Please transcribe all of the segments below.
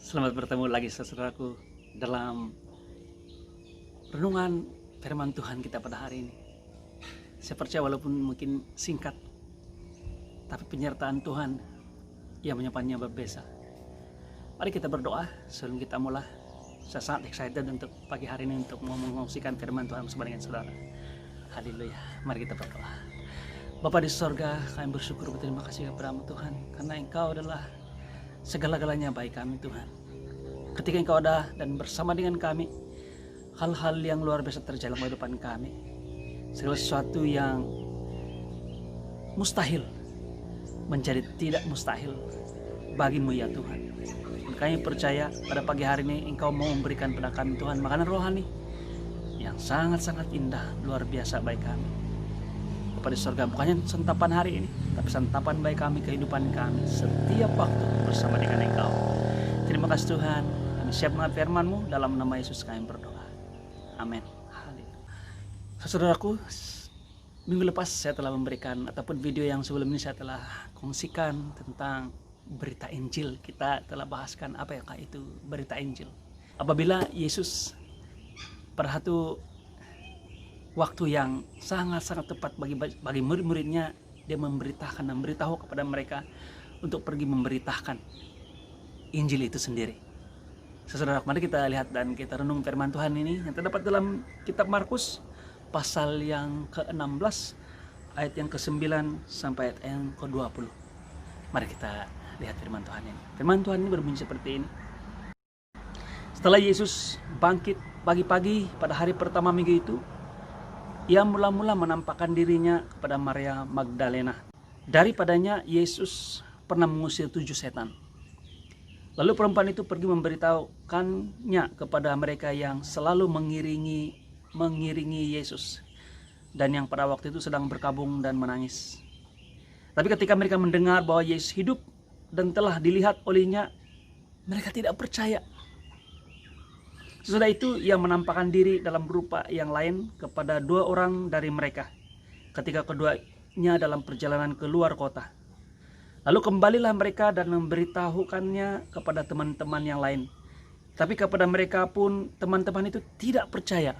Selamat bertemu lagi saudaraku dalam renungan firman Tuhan kita pada hari ini. Saya percaya walaupun mungkin singkat, tapi penyertaan Tuhan yang menyimpannya berbeza. Mari kita berdoa sebelum kita mulai. Saya sangat excited untuk pagi hari ini untuk mengongsikan firman Tuhan bersama dengan saudara. Haleluya. Mari kita berdoa. Bapa di sorga, kami bersyukur berterima kasih kepada-Mu Tuhan, karena Engkau adalah segala-galanya baik kami Tuhan. Ketika Engkau ada dan bersama dengan kami, hal-hal yang luar biasa terjadi dalam kehidupan kami. Segala sesuatu yang mustahil menjadi tidak mustahil bagi-Mu ya Tuhan. Dan kami percaya pada pagi hari ini Engkau mau memberikan pada kami Tuhan makanan rohani yang sangat-sangat indah, luar biasa baik kami. Bapa di surga, bukannya santapan hari ini, tapi santapan baik kami, kehidupan kami setiap waktu bersama dengan Engkau. Terima kasih Tuhan, kami siap mendengar firman-Mu, dalam nama Yesus kami berdoa. Amin. Haleluya. Saudaraku, minggu lepas saya telah memberikan, ataupun video yang sebelum ini saya telah kongsikan tentang berita Injil. Kita telah bahaskan apa ya itu berita Injil. Apabila Yesus pada satu waktu yang sangat-sangat tepat bagi murid-muridnya, dia memberitahu kepada mereka untuk pergi memberitakan Injil itu sendiri. Saudara, mari kita lihat dan kita renung firman Tuhan ini yang terdapat dalam kitab Markus pasal yang ke-16 ayat yang ke-9 sampai ayat yang ke-20. Mari kita lihat firman Tuhan ini. Firman Tuhan ini berbunyi seperti ini. Setelah Yesus bangkit pagi-pagi pada hari pertama minggu itu, ia mula-mula menampakkan dirinya kepada Maria Magdalena. Daripadanya Yesus pernah mengusir 7 setan. Lalu perempuan itu pergi memberitahukannya kepada mereka yang selalu mengiringi Yesus, dan yang pada waktu itu sedang berkabung dan menangis. Tapi ketika mereka mendengar bahwa Yesus hidup dan telah dilihat olehnya, mereka tidak percaya. Sesudah itu ia menampakkan diri dalam rupa yang lain kepada 2 orang dari mereka, ketika keduanya dalam perjalanan ke luar kota. Lalu kembalilah mereka dan memberitahukannya kepada teman-teman yang lain. Tapi kepada mereka pun teman-teman itu tidak percaya.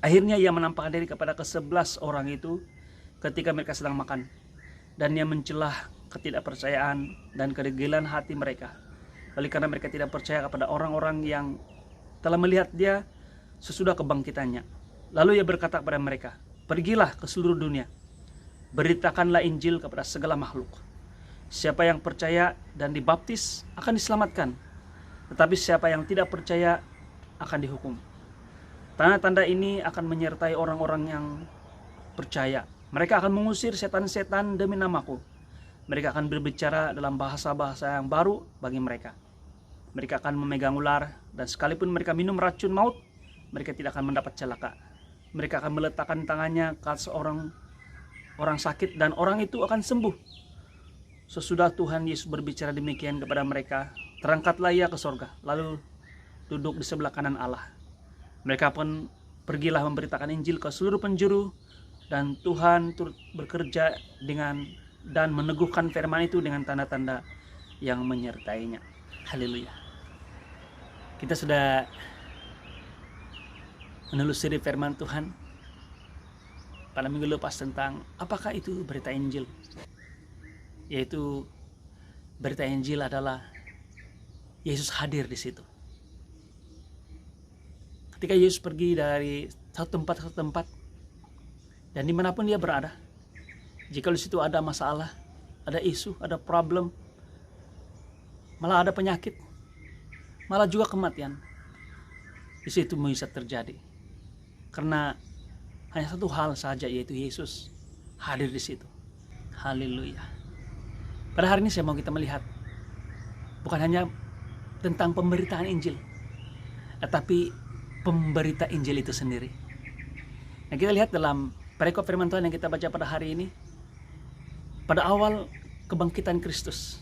Akhirnya ia menampakkan diri kepada ke-11 orang itu ketika mereka sedang makan. Dan ia mencelah ketidakpercayaan dan kedegilan hati mereka. Oleh karena mereka tidak percaya kepada orang-orang yang telah melihat dia sesudah kebangkitannya. Lalu ia berkata kepada mereka, "Pergilah ke seluruh dunia. Beritakanlah Injil kepada segala makhluk. Siapa yang percaya dan dibaptis akan diselamatkan, tetapi siapa yang tidak percaya akan dihukum. Tanda-tanda ini akan menyertai orang-orang yang percaya. Mereka akan mengusir setan-setan demi namaku. Mereka akan berbicara dalam bahasa-bahasa yang baru bagi mereka. Mereka akan memegang ular, dan sekalipun mereka minum racun maut, mereka tidak akan mendapat celaka. Mereka akan meletakkan tangannya ke atas orang sakit, dan orang itu akan sembuh." Sesudah Tuhan Yesus berbicara demikian kepada mereka, terangkatlah ia ke sorga, lalu duduk di sebelah kanan Allah. Mereka pun pergilah memberitakan Injil ke seluruh penjuru, dan Tuhan turut bekerja dan meneguhkan firman itu dengan tanda-tanda yang menyertainya. Haleluya. Kita sudah menelusuri firman Tuhan pada minggu lepas tentang apakah itu berita Injil. Yaitu berita Injil adalah Yesus hadir di situ. Ketika Yesus pergi dari satu tempat ke satu tempat, dan dimanapun dia berada, jika di situ ada masalah, ada isu, ada problem, malah ada penyakit, malah juga kematian, di situ bisa terjadi. Karena hanya satu hal saja, yaitu Yesus hadir di situ. Haleluya. Pada hari ini saya mau kita melihat bukan hanya tentang pemberitaan Injil, tetapi pemberita Injil itu sendiri. Nah, kita lihat dalam perikop firman Tuhan yang kita baca pada hari ini, pada awal kebangkitan Kristus,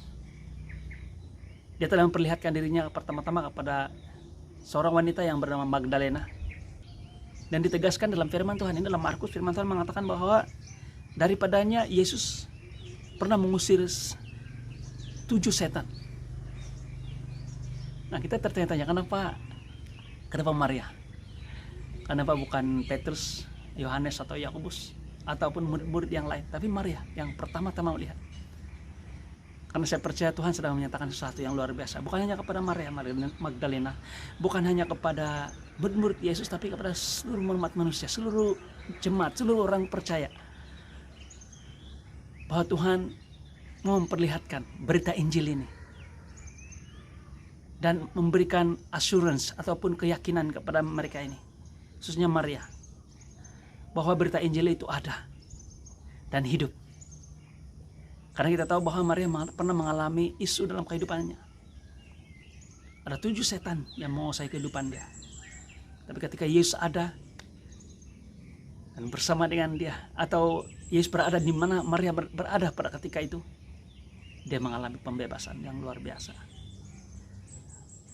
Dia telah memperlihatkan dirinya pertama-tama kepada seorang wanita yang bernama Magdalena. Dan ditegaskan dalam firman Tuhan ini, dalam Markus, firman Tuhan mengatakan bahwa daripadanya Yesus pernah mengusir 7 setan. Nah, kita tertanya-tanya, kenapa Maria? Kenapa bukan Petrus, Yohanes atau Yakobus ataupun murid-murid yang lain, tapi Maria yang pertama-tama melihat? Karena saya percaya Tuhan sedang menyatakan sesuatu yang luar biasa, bukan hanya kepada Maria Magdalena, bukan hanya kepada murid Yesus, tapi kepada seluruh umat manusia, seluruh jemaat, seluruh orang percaya, bahwa Tuhan mau memperlihatkan berita Injil ini dan memberikan assurance ataupun keyakinan kepada mereka ini, khususnya Maria, bahwa berita Injil itu ada dan hidup. Karena kita tahu bahwa Maria pernah mengalami isu dalam kehidupannya. Ada 7 setan yang menguasai kehidupan dia. Tapi ketika Yesus ada dan bersama dengan dia, atau Yesus berada di mana Maria berada pada ketika itu, dia mengalami pembebasan yang luar biasa.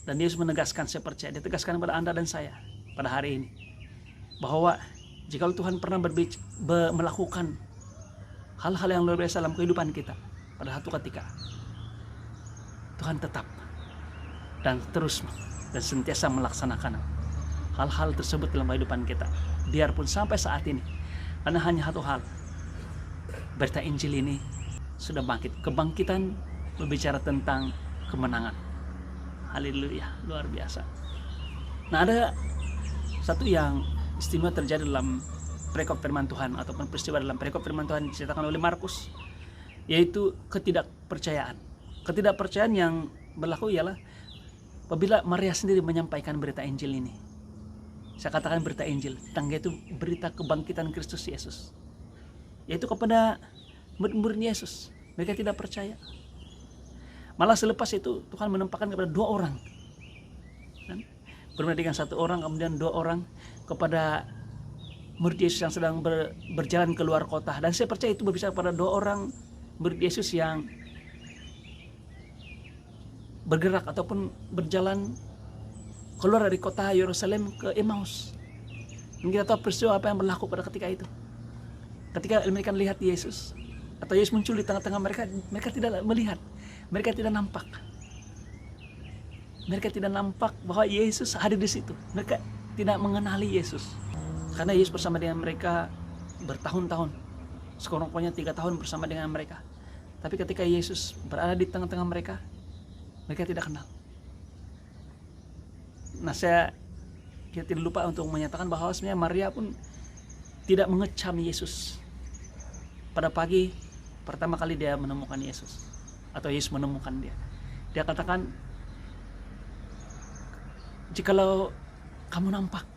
Dan Yesus menegaskan, saya percaya, dia tegaskan kepada Anda dan saya pada hari ini, bahwa jika Tuhan pernah melakukan hal-hal yang luar biasa dalam kehidupan kita, pada satu ketika Tuhan tetap dan terus dan sentiasa melaksanakan hal-hal tersebut dalam kehidupan kita, biarpun sampai saat ini. Karena hanya satu hal, berita Injil ini sudah bangkit. Kebangkitan berbicara tentang kemenangan. Haleluya, luar biasa. Nah, ada satu yang istimewa terjadi dalam perikop firman Tuhan, ataupun peristiwa dalam perikop firman Tuhan diceritakan oleh Markus, yaitu ketidakpercayaan. Ketidakpercayaan yang berlaku ialah apabila Maria sendiri menyampaikan berita Injil ini. Saya katakan berita Injil, tentang itu berita kebangkitan Kristus Yesus, yaitu kepada murid-murid Yesus. Mereka tidak percaya. Malah selepas itu Tuhan menempatkan kepada 2 orang, berbeda dengan 1 orang, kemudian 2 orang kepada murid Yesus yang sedang berjalan keluar kota. Dan saya percaya itu berbicara pada 2 orang murid Yesus yang bergerak ataupun berjalan keluar dari kota Yerusalem ke Emmaus. Dan kita tahu peristiwa apa yang berlaku pada ketika itu. Ketika mereka melihat Yesus, atau Yesus muncul di tengah-tengah mereka, mereka tidak melihat, mereka tidak nampak. Mereka tidak nampak bahwa Yesus hadir di situ. Mereka tidak mengenali Yesus. Karena Yesus bersama dengan mereka bertahun-tahun, sekurang-kurangnya 3 tahun bersama dengan mereka. Tapi ketika Yesus berada di tengah-tengah mereka, mereka tidak kenal. Nah, kita tidak lupa untuk menyatakan bahwa sebenarnya Maria pun tidak mengecam Yesus pada pagi pertama kali dia menemukan Yesus, atau Yesus menemukan dia. Dia katakan, jikalau kamu nampak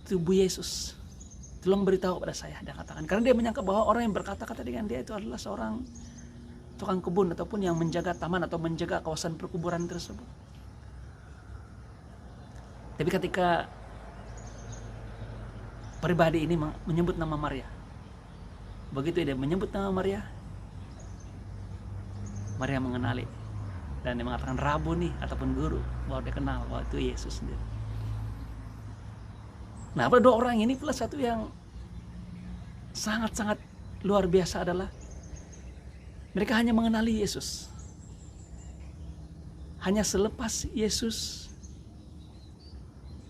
tubuh Yesus, tolong beritahu kepada saya, dia katakan. Karena dia menyangka bahwa orang yang berkata-kata dengan dia itu adalah seorang tukang kebun ataupun yang menjaga taman atau menjaga kawasan perkuburan tersebut. Tapi ketika pribadi ini menyebut nama Maria, begitu dia menyebut nama Maria, Maria mengenali dan dia mengatakan Rabuni ataupun guru, bahwa dia kenal bahwa itu Yesus sendiri. Nah, pada 2 orang ini pula satu yang sangat-sangat luar biasa adalah mereka hanya mengenali Yesus. Hanya selepas Yesus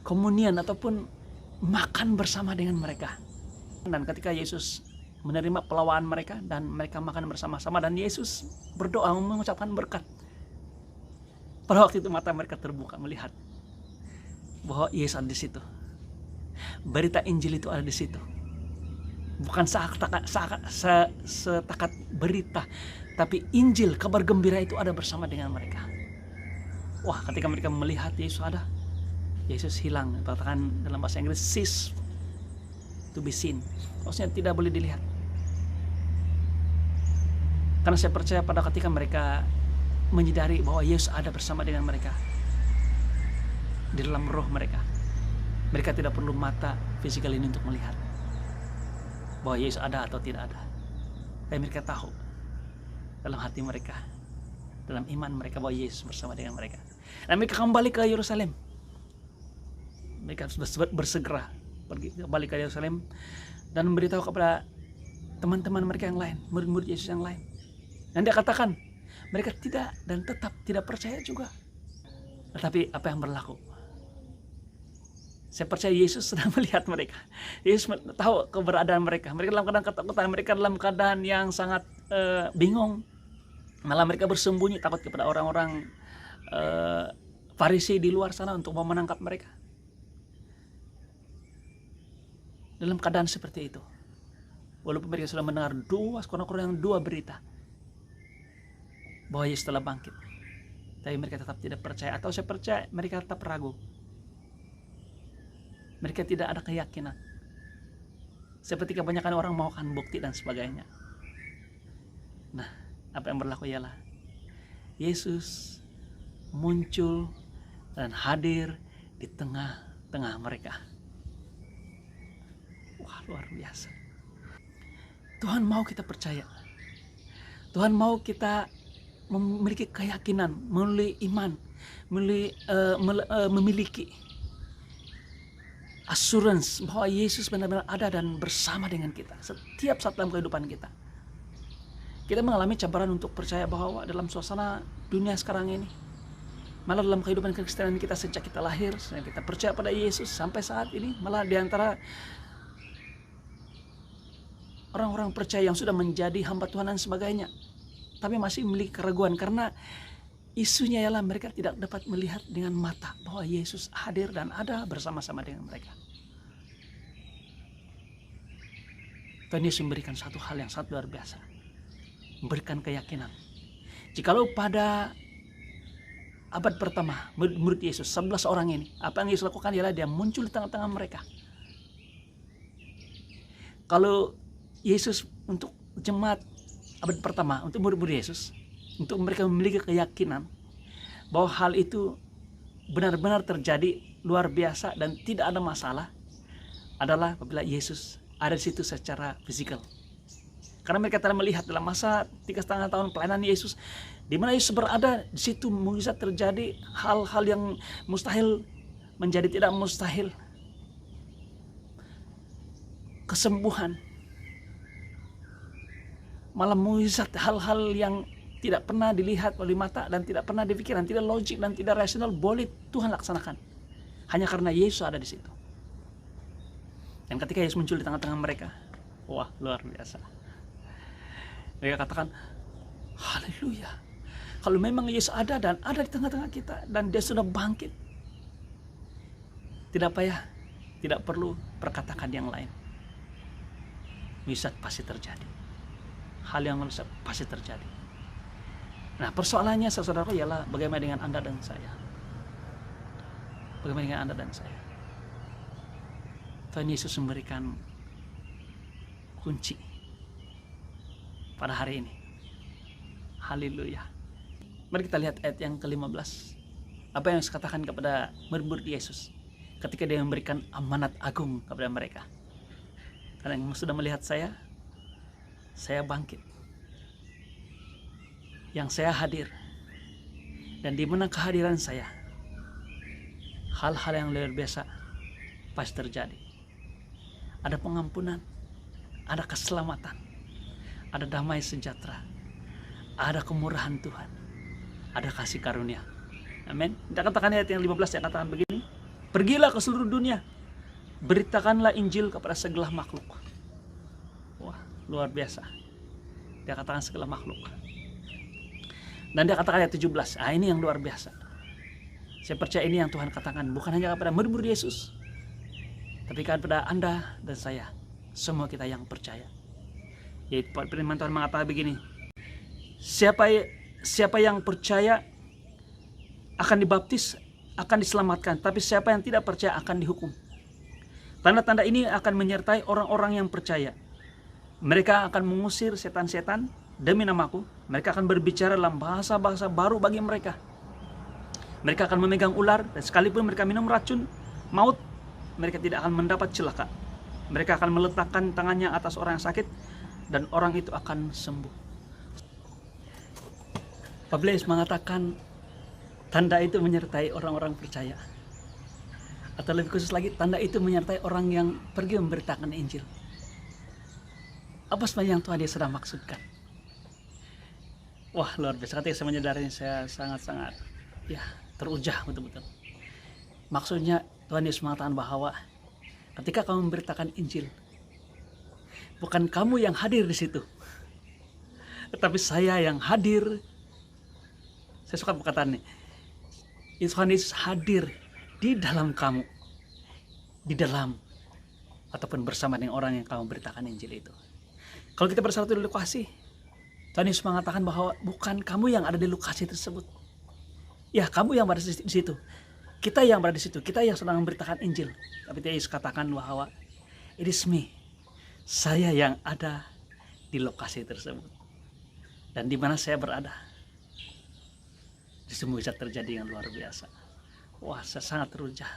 komunian ataupun makan bersama dengan mereka. Dan ketika Yesus menerima pelawaan mereka dan mereka makan bersama-sama, dan Yesus berdoa mengucapkan berkat, pada waktu itu mata mereka terbuka melihat bahwa Yesus ada di situ. Berita Injil itu ada di situ. Bukan setakat berita, tapi Injil, kabar gembira itu ada bersama dengan mereka. Wah, ketika mereka melihat Yesus ada, Yesus hilang. Katakan dalam bahasa Inggris, cease to be seen. Maksudnya tidak boleh dilihat. Karena saya percaya pada ketika mereka menyadari bahwa Yesus ada bersama dengan mereka, di dalam roh mereka, mereka tidak perlu mata fisikal ini untuk melihat bahwa Yesus ada atau tidak ada. Tapi mereka tahu dalam hati mereka, dalam iman mereka bahwa Yesus bersama dengan mereka. Dan mereka kembali ke Yerusalem. Mereka bersegera kembali ke Yerusalem dan memberitahu kepada teman-teman mereka yang lain, murid-murid Yesus yang lain. Dan dia katakan, mereka tidak dan tetap tidak percaya juga. Tetapi apa yang berlaku? Saya percaya Yesus sedang melihat mereka. Yesus tahu keberadaan mereka. Mereka dalam keadaan ketakutan, mereka dalam keadaan yang sangat bingung. Malah mereka bersembunyi takut kepada orang-orang Farisi di luar sana untuk mau menangkap mereka. Dalam keadaan seperti itu, walaupun mereka sudah mendengar kurang-kurang dua berita bahwa Yesus telah bangkit, tapi mereka tetap tidak percaya, atau saya percaya mereka tetap ragu. Mereka tidak ada keyakinan. Seperti kebanyakan orang maukan bukti dan sebagainya. Nah, apa yang berlaku ialah Yesus muncul dan hadir di tengah-tengah mereka. Wah, luar biasa. Tuhan mau kita percaya. Tuhan mau kita memiliki keyakinan, memiliki iman, memiliki assurance bahwa Yesus benar-benar ada dan bersama dengan kita setiap saat dalam kehidupan kita. Kita mengalami cabaran untuk percaya bahwa dalam suasana dunia sekarang ini, malah dalam kehidupan kekristenan kita sejak kita lahir, sejak kita percaya pada Yesus sampai saat ini, malah diantara orang-orang percaya yang sudah menjadi hamba Tuhan dan sebagainya, tapi masih memiliki keraguan karena isunya ialah mereka tidak dapat melihat dengan mata bahwa Yesus hadir dan ada bersama-sama dengan mereka. Tuhan Yesus memberikan satu hal yang sangat luar biasa, memberikan keyakinan. Jikalau pada abad pertama murid Yesus 11 orang ini, apa yang Yesus lakukan ialah dia muncul di tengah-tengah mereka. Kalau Yesus untuk jemaat abad pertama, untuk murid-murid Yesus, untuk mereka memiliki keyakinan bahwa hal itu benar-benar terjadi luar biasa dan tidak ada masalah, adalah apabila Yesus ada di situ secara fisikal. Karena mereka telah melihat dalam masa 3,5 tahun pelayanan Yesus, di mana Yesus berada, di situ mukjizat terjadi, hal-hal yang mustahil menjadi tidak mustahil, kesembuhan, malah mukjizat, hal-hal yang tidak pernah dilihat oleh mata dan tidak pernah dipikirkan, tidak logik dan tidak rasional, boleh Tuhan laksanakan hanya karena Yesus ada di situ. Dan ketika Yesus muncul di tengah-tengah mereka, wah, luar biasa. Mereka katakan, haleluya, kalau memang Yesus ada dan ada di tengah-tengah kita dan dia sudah bangkit, tidak payah, tidak perlu perkatakan yang lain, mukjizat pasti terjadi, hal yang pasti terjadi. Nah, persoalannya saudara-saudara ialah bagaimana dengan Anda dan saya? Bagaimana dengan Anda dan saya? Tuhan Yesus memberikan kunci pada hari ini. Haleluya. Mari kita lihat ayat yang ke-15. Apa yang Yesus katakan kepada murid-murid Yesus ketika dia memberikan amanat agung kepada mereka. Karena yang sudah melihat saya bangkit, yang saya hadir, dan di mana kehadiran saya, hal-hal yang luar biasa pasti terjadi. Ada pengampunan, ada keselamatan, ada damai sejahtera, ada kemurahan Tuhan, ada kasih karunia. Amin. Kita katakan ayat yang 15, yang katakan begini, pergilah ke seluruh dunia, beritakanlah Injil kepada segala makhluk. Wah, luar biasa. Dia katakan segala makhluk. Dan dia katakan ayat 17, ini yang luar biasa. Saya percaya ini yang Tuhan katakan, bukan hanya kepada murid-murid Yesus, tapi kepada Anda dan saya, semua kita yang percaya. Yaitu firman Tuhan mengatakan begini, siapa yang percaya akan dibaptis, akan diselamatkan, tapi siapa yang tidak percaya akan dihukum. Tanda-tanda ini akan menyertai orang-orang yang percaya. Mereka akan mengusir setan-setan demi namaku. Mereka akan berbicara dalam bahasa-bahasa baru bagi mereka. Mereka akan memegang ular, dan sekalipun mereka minum racun maut, mereka tidak akan mendapat celaka. Mereka akan meletakkan tangannya atas orang yang sakit, dan orang itu akan sembuh. Apabila Yesus mengatakan tanda itu menyertai orang-orang percaya, atau lebih khusus lagi, tanda itu menyertai orang yang pergi memberitakan Injil. Apa sebenarnya yang Tuhan Yesus sedang maksudkan? Wah, luar biasa. Ketika saya menyadarinya, saya sangat-sangat terujah betul-betul. Maksudnya Tuhan Yesus mengatakan bahwa ketika kamu memberitakan Injil, bukan kamu yang hadir di situ, tetapi saya yang hadir. Saya suka perkataan ini. Tuhan Yesus hadir di dalam kamu, di dalam ataupun bersama dengan orang yang kamu beritakan Injil itu. Kalau kita bersatu di lokasi, Tuhan Yesus mengatakan bahwa bukan kamu yang ada di lokasi tersebut. Ya, kamu yang berada di situ. Kita yang berada di situ. Kita yang sedang memberitakan Injil. Tapi Tuhan Yesus katakan bahwa it is me. Saya yang ada di lokasi tersebut. Dan di mana saya berada, di semua bisa terjadi yang luar biasa. Wah, saya sangat terujah.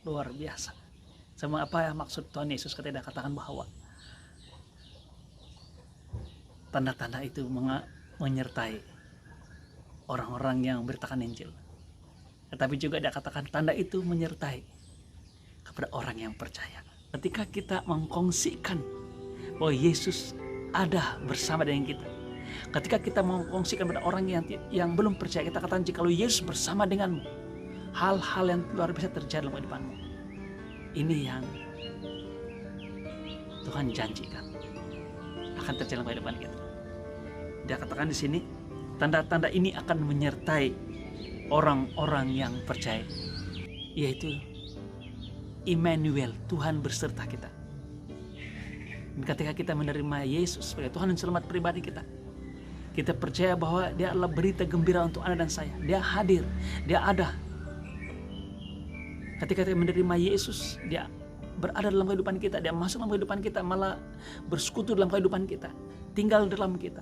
Luar biasa. Sama apa yang maksud Tuhan Yesus ketika katakan bahwa tanda-tanda itu menyertai orang-orang yang memberitakan Injil. Tetapi juga dia katakan tanda itu menyertai kepada orang yang percaya. Ketika kita mengkongsikan bahwa Yesus ada bersama dengan kita. Ketika kita mengkongsikan kepada orang yang belum percaya, kita katakan jika Yesus bersama denganmu, hal-hal yang luar biasa terjadi dalam kehidupanmu. Ini yang Tuhan janjikan akan terjadi dalam kehidupan kita. Dia katakan di sini, tanda-tanda ini akan menyertai orang-orang yang percaya, yaitu Immanuel, Tuhan berserta kita. Dan ketika kita menerima Yesus sebagai Tuhan dan Selamat pribadi kita, kita percaya bahwa Dia adalah berita gembira untuk Anda dan saya. Dia hadir, Dia ada. Ketika kita menerima Yesus, Dia berada dalam kehidupan kita, Dia masuk dalam kehidupan kita, malah bersekutu dalam kehidupan kita, tinggal dalam kita.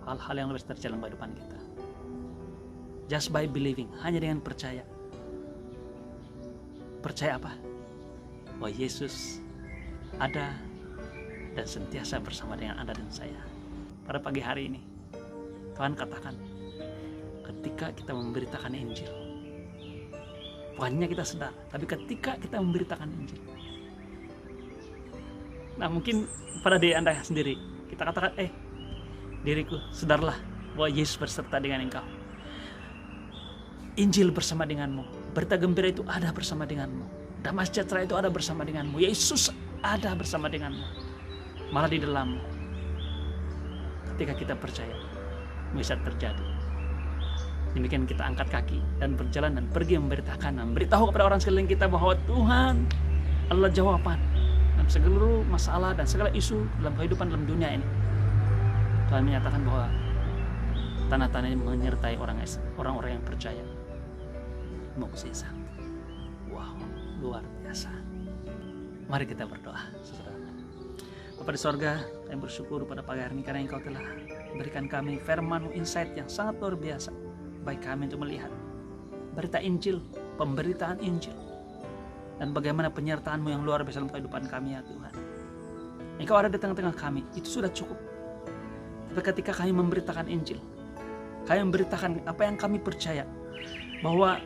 Hal-hal yang lebih terjadi dalam kehidupan kita. Just by believing, hanya dengan percaya. Percaya apa? Bahwa Yesus ada dan sentiasa bersama dengan Anda dan saya. Pada pagi hari ini, Tuhan katakan, ketika kita memberitakan Injil, bukannya kita sedar, tapi ketika kita memberitakan Injil. Nah, mungkin pada diri Anda sendiri, kita katakan, diriku, sadarlah bahwa Yesus berserta dengan engkau. Injil bersama denganmu. Berita gembira itu ada bersama denganmu. Damai sejahtera itu ada bersama denganmu. Yesus ada bersama denganmu. Malah di dalammu. Ketika kita percaya, bisa terjadi. Demikian kita angkat kaki dan berjalan dan pergi memberitahu kepada orang sekeliling kita bahwa Tuhan adalah jawaban dalam seluruh masalah dan segala isu dalam kehidupan dalam dunia ini. Tuhan menyatakan bahwa tanda-tanda ini menyertai orang-orang yang percaya. Mukjizat. Wow, luar biasa. Mari kita berdoa, saudara. Bapa di sorga, kami bersyukur pada pagi hari ini karena Engkau telah berikan kami firman insight yang sangat luar biasa. Baik kami untuk melihat berita Injil, pemberitaan Injil, dan bagaimana penyertaan-Mu yang luar biasa dalam kehidupan kami, ya Tuhan. Engkau ada di tengah-tengah kami, itu sudah cukup. Tapi ketika kami memberitakan Injil, kami memberitakan apa yang kami percaya, bahwa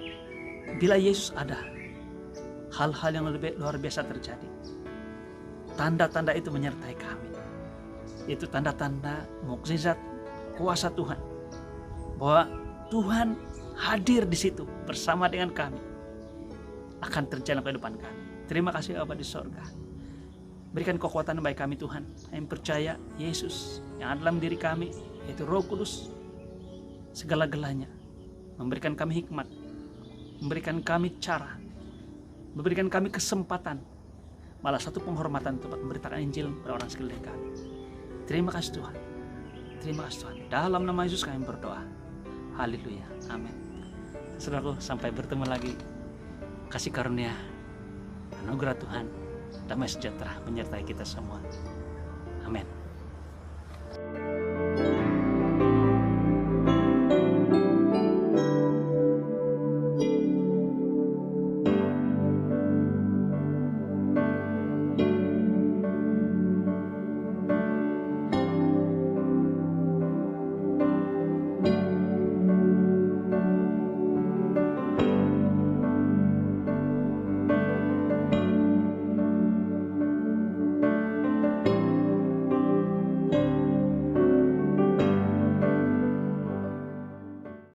bila Yesus ada, hal-hal yang lebih luar biasa terjadi. Tanda-tanda itu menyertai kami. Itu tanda-tanda mukjizat kuasa Tuhan. Bahwa Tuhan hadir di situ bersama dengan kami. Akan terjadi dalam kehidupan kami. Terima kasih Bapa di sorga. Berikan kekuatan bagi kami Tuhan. Kami percaya Yesus yang ada dalam diri kami, yaitu Roh Kudus, segala-galanya memberikan kami hikmat, memberikan kami cara, memberikan kami kesempatan, malah satu penghormatan untuk memberitakan Injil pada orang sekeliling kami. Terima kasih Tuhan. Terima kasih Tuhan. Dalam nama Yesus kami berdoa. Haleluya. Amin. Saudaraku, sampai bertemu lagi. Kasih karunia, anugerah Tuhan, damai sejahtera menyertai kita semua. Amin.